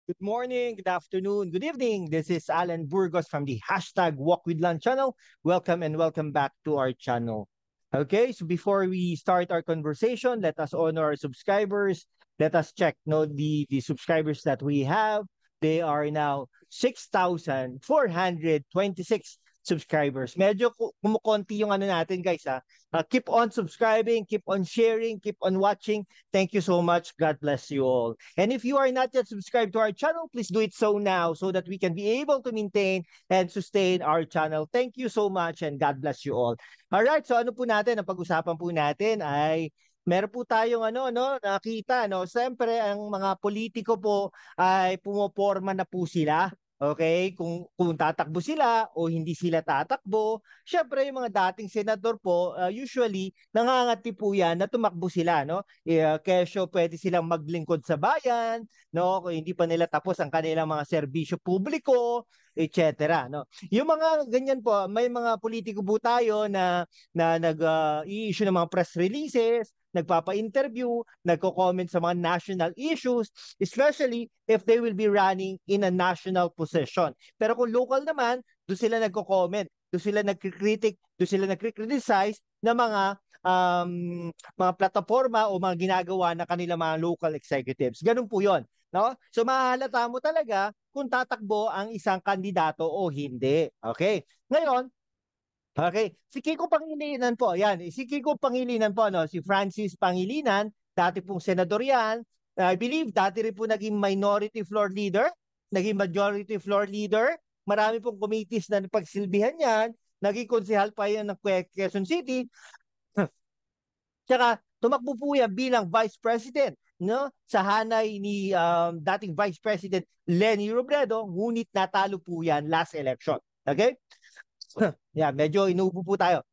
Good morning, good afternoon, good evening. This is Alan Burgos from the hashtag Walk with Land channel. Welcome and welcome back to our channel. Okay, so before we start our conversation, let us honor our subscribers. Let us check the subscribers that we have. They are now 6,426 subscribers. Medyo kumukonti yung ano natin guys ha. Keep on subscribing, keep on sharing, keep on watching. Thank you so much. God bless you all. And if you are not yet subscribed to our channel, please do it so now so that we can be able to maintain and sustain our channel. Thank you so much and God bless you all. Alright, so ano po natin, ang pag-usapan po natin ay meron po tayong nakita, no? Siyempre, ang mga politiko po ay pumoporma na po sila. Okay, kung tatakbo sila o hindi sila tatakbo, syempre yung mga dating senador po, usually nangangati po yan na tumakbo sila, no? Kesyo pwede silang maglingkod sa bayan, no? Kung hindi pa nila tapos ang kanilang mga serbisyo publiko, etc. No? Yung mga ganyan po, may mga politiko po tayo na nag-i-issue ng mga press releases, nagpapa-interview, nagko-comment sa mga national issues, especially if they will be running in a national position. Pero kung local naman, doon sila nagko-comment, doon sila nagkikritik, doon sila nagkikriticize ng mga plataforma o mga ginagawa ng kanilang mga local executives. Ganun po 'yon, no? So mahalata mo talaga kung tatakbo ang isang kandidato o hindi. Okay? Ngayon, okay, si Kiko Pangilinan po, yan, si Kiko Pangilinan po, no, si Francis Pangilinan, dati pong senador yan, I believe dati rin po naging minority floor leader, naging majority floor leader, marami pong committees na napagsilbihan yan, naging konsehal pa yan ng Quezon City, tsaka tumakbo po yan bilang Vice President, no? Sa hanay ni dating Vice President Leni Robredo, ngunit natalo po yan last election. Okay? Yan, medyo inuubo po tayo.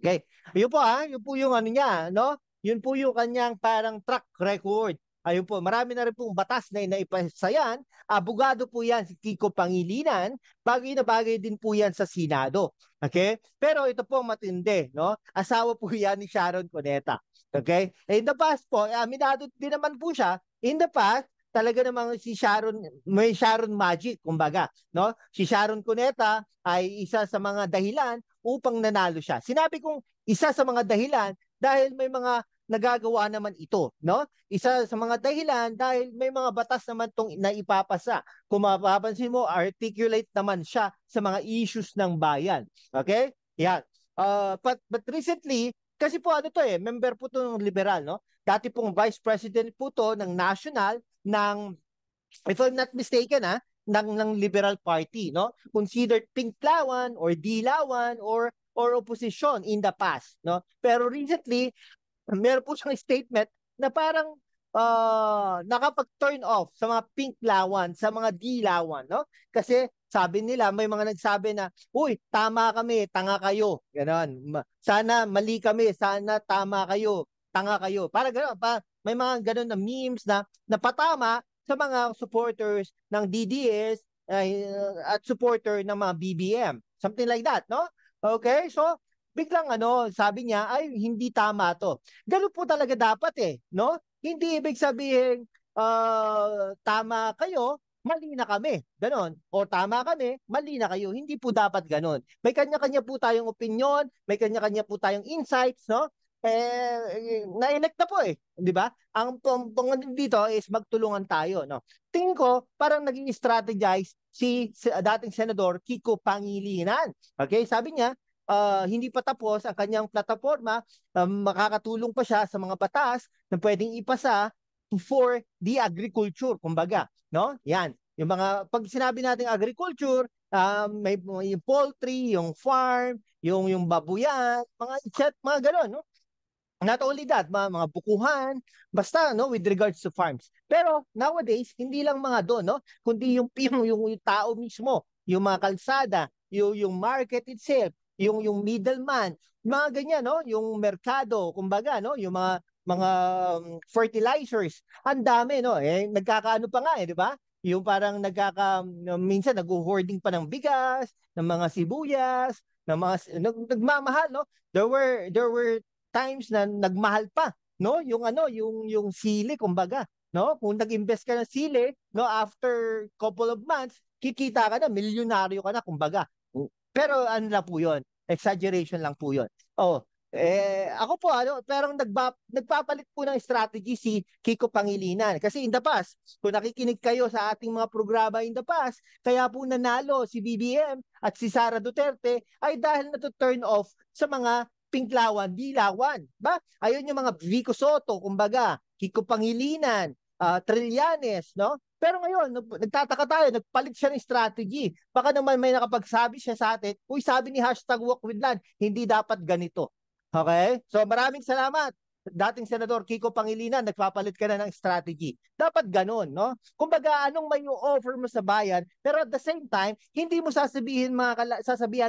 Okay. Yun po yun po yung ano niya, no? Yun po yung kanyang parang track record. Ayun po, marami na rin pong batas na inaipasa yan. Abogado po yan si Kiko Pangilinan. Bagay na bagay din po yan sa Senado. Okay? Pero ito po matindi, no? Asawa po yan ni Sharon Cuneta. Okay? In the past po, aminado din naman po siya, in the past, talaga namang si Sharon, may Sharon magic, kumbaga, no? Si Sharon Cuneta ay isa sa mga dahilan upang nanalo siya. Sinabi kong isa sa mga dahilan dahil may mga nagagawa naman ito, no? Isa sa mga dahilan dahil may mga batas naman tong naipapasa. Kung mapapansin mo, articulate naman siya sa mga issues ng bayan. Okay? Yan. But recently, kasi po ano to member po to ng liberal, no? Dati pong vice president po to ng national ng, if I'm not mistaken ng Liberal Party, no? Considered Pinklawan or Dilawan or opposition in the past, no? Pero recently, meron po siyang statement na parang nakapag-turn off sa mga Pinklawan, sa mga Dilawan, no? Kasi sabi nila, may mga nagsabi na, uy, tama kami, tanga kayo. Ganon. Sana mali kami, sana tama kayo, tanga kayo. Para ganon, may mga ganon na memes na napatama sa mga supporters ng DDS at supporter ng mga BBM. Something like that, no? Okay, so biglang sabi niya ay hindi tama to. Ganun po talaga dapat no? Hindi ibig sabihin tama kayo, mali na kami. Ganon. O tama kami, mali na kayo. Hindi po dapat ganon. May kanya-kanya po tayong opinion, may kanya-kanya po tayong insights, no? Na-elect na po di ba? Ang dito is magtulungan tayo, no? Tingin ko parang naging strategize si dating senador Kiko Pangilinan. Okay, sabi niya, hindi pa tapos ang kanyang plataforma, makakatulong pa siya sa mga batas na pwedeng ipasa for the agriculture, kumbaga, no? Yan. Yung mga pag sinabi nating agriculture, may yung poultry, yung farm, yung babuyan, mga gano'n, no? Not only that, mga bukuhan, basta no with regards to farms. Pero nowadays, hindi lang mga doon, no, kundi yung tao mismo, yung mga kalsada, yung market itself, yung middleman, mga ganyan, no, yung merkado, kumbaga, no, yung mga fertilizers. Ang dami, no, nagkakaano pa nga di ba? Yung parang minsan nag-hoarding pa ng bigas, ng mga sibuyas, ng mga nagmamahal, no? There were times na nagmahal pa, no? Yung sili kumbaga. no? Kung nag-invest ka ng sili, no, after couple of months, kikita ka na, milyonaryo ka na, kumbaga. Pero ano lang po 'yon, exaggeration lang po 'yon. Oh, ako po ano, pero nagpapalit po ng strategy si Kiko Pangilinan. Kasi in the past, kung nakikinig kayo sa ating mga programa in the past, kaya po nanalo si BBM at si Sara Duterte ay dahil na-turn off sa mga pinklawan, dilawan. Ba? Ayun yung mga Vico Soto, kumbaga, Kiko Pangilinan, Trillanes, no? Pero ngayon, nagtataka tayo, nagpalit siya ng strategy. Baka naman may nakapagsabi siya sa atin, uy, sabi ni #WalkWithLand, hindi dapat ganito. Okay? So maraming salamat. Dating Senador Kiko Pangilinan, nagpapalit ka na ng strategy. Dapat ganun, no? Kumbaga, anong may offer mo sa bayan, pero at the same time, hindi mo sasabihan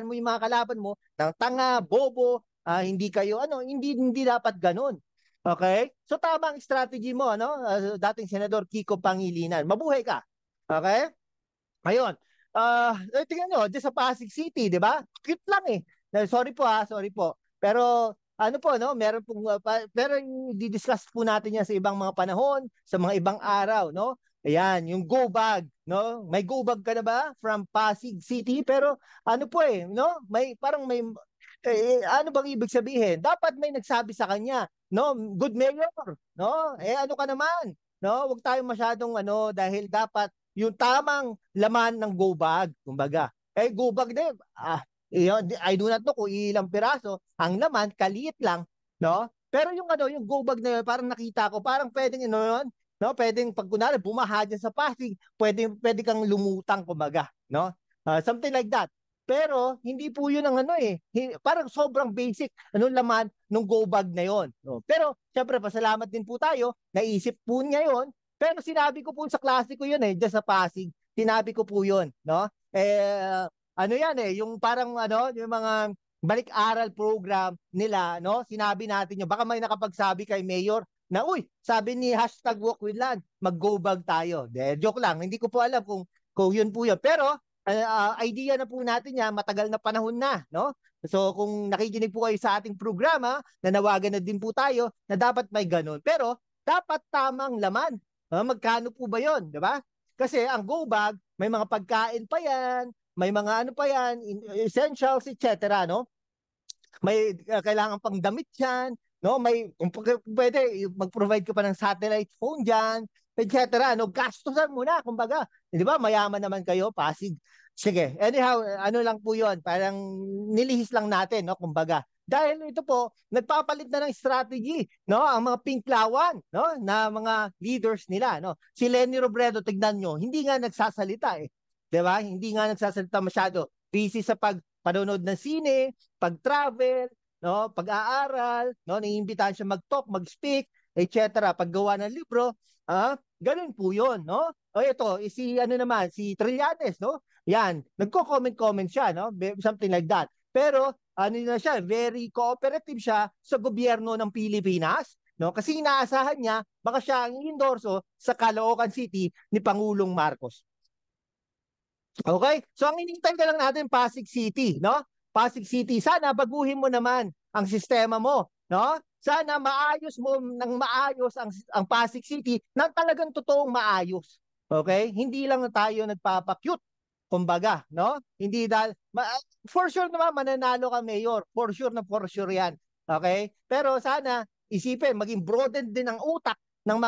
mo yung mga kalaban mo ng tanga, bobo, hindi kayo, hindi dapat ganun. Okay? So tama ang strategy mo, ano? Dating Senador Kiko Pangilinan. Mabuhay ka. Okay? Ayun. Tingnan nyo, dyan sa Pasig City, di ba? Cute lang eh. Sorry po sorry po. Pero ano po, no? Meron pong, pero di-discuss po natin yan sa ibang mga panahon, sa mga ibang araw, no? Ayan, yung go bag, no? May go bag ka na ba from Pasig City? Pero ano po no? Parang may ano bang ibig sabihin? Dapat may nagsabi sa kanya, no? Good mayor, no? Ano ka naman, no? Huwag tayong masyadong dahil dapat yung tamang laman ng go bag, kumbaga. Go bag din, I do not know kung ilang piraso, ang laman kaliit lang, no? Pero yung go bag na yun, parang nakita ko, parang pwedeng yun, no? Pwedeng pag kunwari bumaha dyan sa Pasig, pwede kang lumutang, kumbaga, no? Something like that. Pero hindi po 'yun ang parang sobrang basic laman ng go bag na 'yon. No? Pero syempre pasalamat din po tayo, naisip po niya 'yon. Pero sinabi ko po sa klase ko 'yun diyan sa Pasig. Sinabi ko po 'yun, no? Ano 'yan yung parang yung mga balik-aral program nila, no? Sinabi natin 'yun. Baka may nakapagsabi kay Mayor na, uy, sabi ni #WalkWithLand, mag-go bag tayo. Joke lang, hindi ko po alam kung 'yun po 'yun. Pero idea na po natin yan, matagal na panahon na, no? So kung nakikinig po kayo sa ating programa, nanawagan na din po tayo na dapat may ganun. Pero dapat tamang laman. Magkano po ba 'yon, 'di ba? Kasi ang go bag, may mga pagkain pa yan, may mga ano pa yan, essentials, etc., no? May kailangan pang damit yan, no? Kung pwede, mag-provide ka pa ng satellite phone diyan, etc. No, gastusan mo na, kumbaga. 'Di ba? Mayaman naman kayo, Pasig. Sige, anyhow, ano lang po 'yon, parang nilihis lang natin, no, kumbaga. Dahil ito po, nagpapalit na ng strategy, no, ang mga pinklawan, no, na mga leaders nila, no. Si Lenny Robredo, tignan nyo, hindi nga nagsasalita 'Di ba? Hindi nga nagsasalita masyado. Busy sa panonood ng sine, pag-travel, no, pag-aaral, no, naiimbitahan siya mag-talk, mag-speak, etc. Paggawa ng libro, ganun po 'yon, no? O ito, si naman, si Trillanes, no? Yan, nagko-comment siya, no? Something like that. Pero na siya, very cooperative siya sa gobyerno ng Pilipinas, no? Kasi inaasahan niya baka siya ang endorso sa Caloocan City ni Pangulong Marcos. Okay? So ang inintay ka lang natin Pasig City, no? Pasig City, sana baguhin mo naman ang sistema mo, no? Sana maayos mo ng maayos ang Pasig City nang talagang totoong maayos. Okay? Hindi lang tayo nagpapakyut. Kumbaga, no? Hindi dahil for sure naman mananalo ka mayor. For sure 'yan. Okay? Pero sana isipin maging broadened din ang utak ng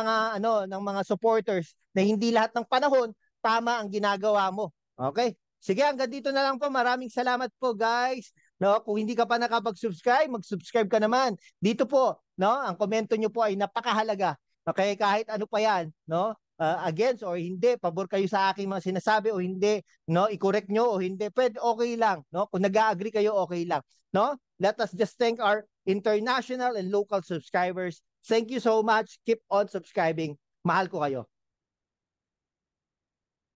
mga supporters na hindi lahat ng panahon tama ang ginagawa mo. Okay? Sige, hanggang dito na lang po. Maraming salamat po, guys. No, kung hindi ka pa nakapag-subscribe, mag-subscribe ka naman. Dito po, no, ang komento nyo po ay napakahalaga. Okay, kahit ano pa 'yan, no? Against or hindi, pabor kayo sa aking mga sinasabi o hindi, no? I-correct nyo o hindi, pwede, okay lang, no? Kung nag-agree kayo, okay lang, no? Let us just thank our international and local subscribers. Thank you so much. Keep on subscribing. Mahal ko kayo.